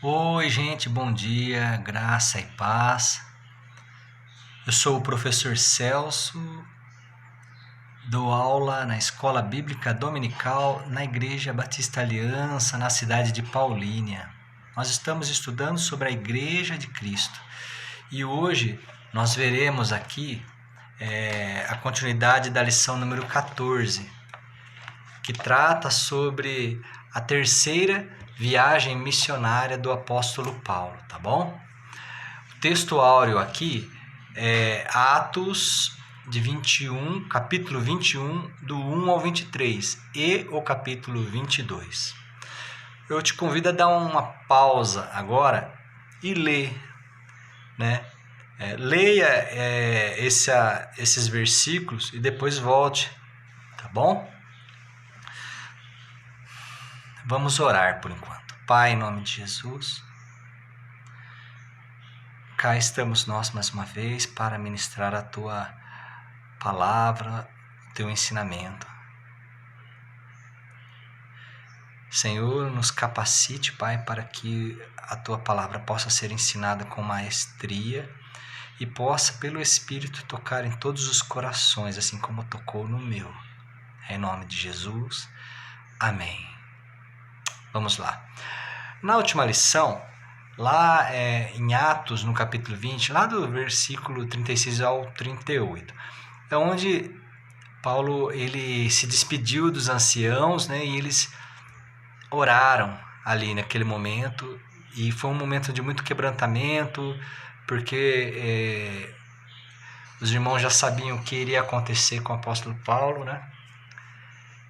Oi, gente, bom dia, graça e paz. Eu sou o professor Celso, dou aula na Escola Bíblica Dominical na Igreja Batista Aliança, na cidade de Paulínia. Nós estamos estudando sobre a Igreja de Cristo e hoje nós veremos aqui a continuidade da lição número 14, que trata sobre a terceira viagem missionária do apóstolo Paulo, tá bom? O texto áureo aqui é Atos de 21, capítulo 21, do 1 ao 23 e o capítulo 22. Eu te convido a dar uma pausa agora e ler, né? Leia esses versículos e depois volte, tá bom? Vamos orar por enquanto. Pai, em nome de Jesus, cá estamos nós mais uma vez para ministrar a Tua palavra, o Teu ensinamento. Senhor, nos capacite, Pai, para que a Tua palavra possa ser ensinada com maestria e possa, pelo Espírito, tocar em todos os corações, assim como tocou no meu. Em nome de Jesus, amém. Vamos lá. Na última lição, lá em Atos, no capítulo 20, lá do versículo 36 ao 38, é onde Paulo ele se despediu dos anciãos, né, e eles oraram ali naquele momento, e foi um momento de muito quebrantamento, porque os irmãos já sabiam o que iria acontecer com o apóstolo Paulo, né?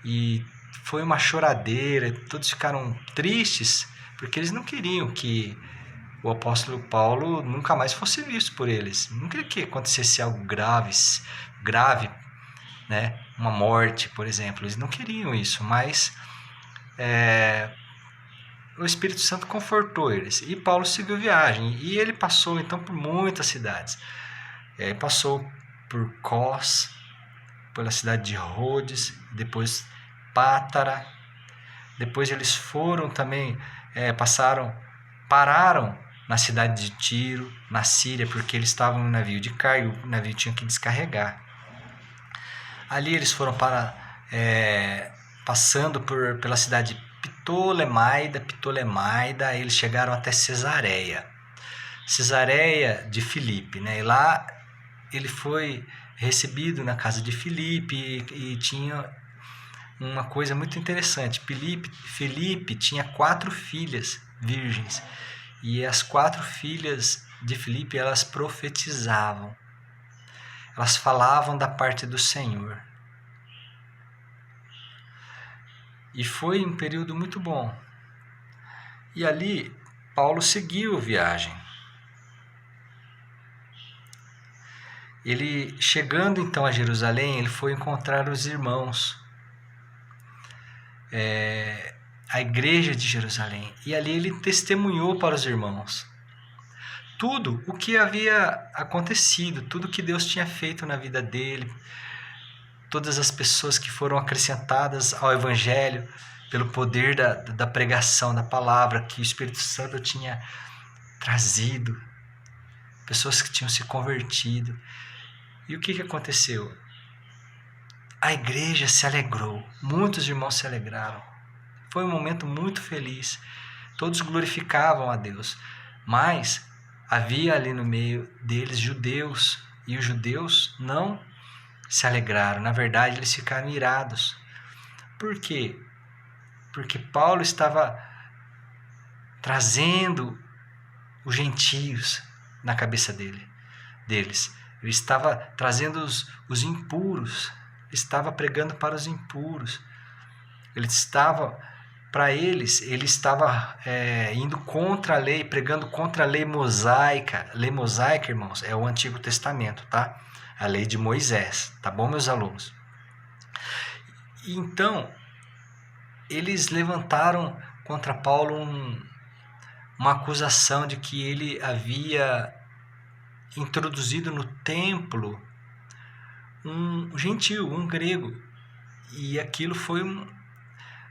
E foi uma choradeira, todos ficaram tristes, porque eles não queriam que o apóstolo Paulo nunca mais fosse visto por eles. Não queria que acontecesse algo grave, né? Uma morte, por exemplo. Eles não queriam isso, mas o Espírito Santo confortou eles. E Paulo seguiu viagem. E ele passou, então, por muitas cidades. Ele passou por Cós, pela cidade de Rhodes, depois Pátara. Depois eles foram também, pararam na cidade de Tiro, na Síria, porque eles estavam no navio de carga, o navio tinha que descarregar. Ali eles foram passando pela cidade de Ptolemaida, eles chegaram até Cesareia de Filipe, né? E lá ele foi recebido na casa de Filipe e tinha uma coisa muito interessante. Filipe tinha 4 filhas virgens, e as 4 filhas de Filipe, elas profetizavam, elas falavam da parte do Senhor. E foi um período muito bom. E ali Paulo seguiu a viagem. Ele, chegando então a Jerusalém, ele foi encontrar os irmãos, a igreja de Jerusalém, e ali ele testemunhou para os irmãos tudo o que havia acontecido, tudo que Deus tinha feito na vida dele, todas as pessoas que foram acrescentadas ao Evangelho pelo poder da pregação da palavra que o Espírito Santo tinha trazido, pessoas que tinham se convertido. E o que aconteceu? A igreja se alegrou, muitos irmãos se alegraram. Foi um momento muito feliz, todos glorificavam a Deus, mas havia ali no meio deles judeus, e os judeus não se alegraram, na verdade eles ficaram irados. Por quê? Porque Paulo estava trazendo os gentios na cabeça deles. Ele estava trazendo os impuros, estava pregando para os impuros. Ele estava indo contra a lei, pregando contra a lei mosaica. Lei mosaica, irmãos, é o Antigo Testamento, tá? A lei de Moisés, tá bom, meus alunos? E então, eles levantaram contra Paulo uma acusação de que ele havia introduzido no templo um gentio, um grego. E aquilo foi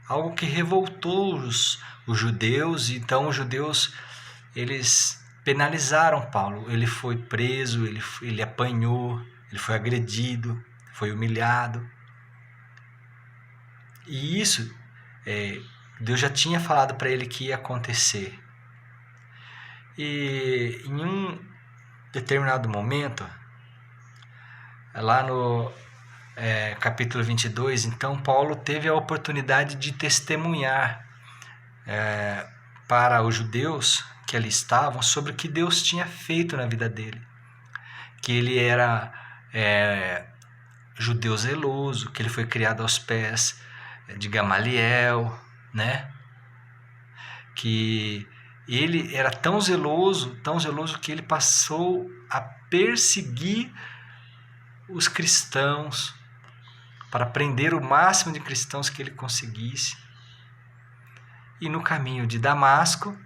algo que revoltou os judeus. Então os judeus eles penalizaram Paulo. Ele foi preso, ele apanhou, ele foi agredido, foi humilhado. E isso, Deus já tinha falado para ele que ia acontecer. E em um determinado momento, lá no capítulo 22, então Paulo teve a oportunidade de testemunhar para os judeus que ali estavam sobre o que Deus tinha feito na vida dele. Que ele era judeu zeloso, que ele foi criado aos pés de Gamaliel, né? Que ele era tão zeloso que ele passou a perseguir os cristãos, para prender o máximo de cristãos que ele conseguisse. E no caminho de Damasco,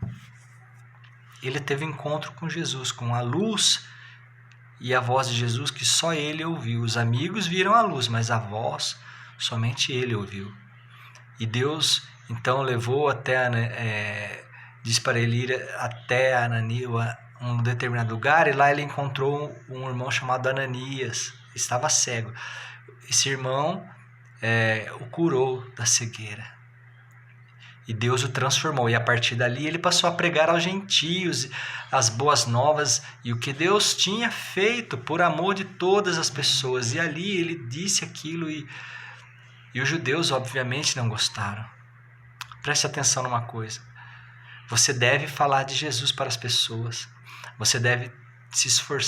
ele teve encontro com Jesus, com a luz e a voz de Jesus que só ele ouviu. Os amigos viram a luz, mas a voz somente ele ouviu. E Deus então levou disse para ele ir até um determinado lugar, e lá ele encontrou um irmão chamado Ananias, estava cego. Esse irmão o curou da cegueira. E Deus o transformou. E a partir dali ele passou a pregar aos gentios as boas novas e o que Deus tinha feito por amor de todas as pessoas. E ali ele disse aquilo e os judeus obviamente não gostaram. Preste atenção numa coisa. Você deve falar de Jesus para as pessoas. Você deve se esforçar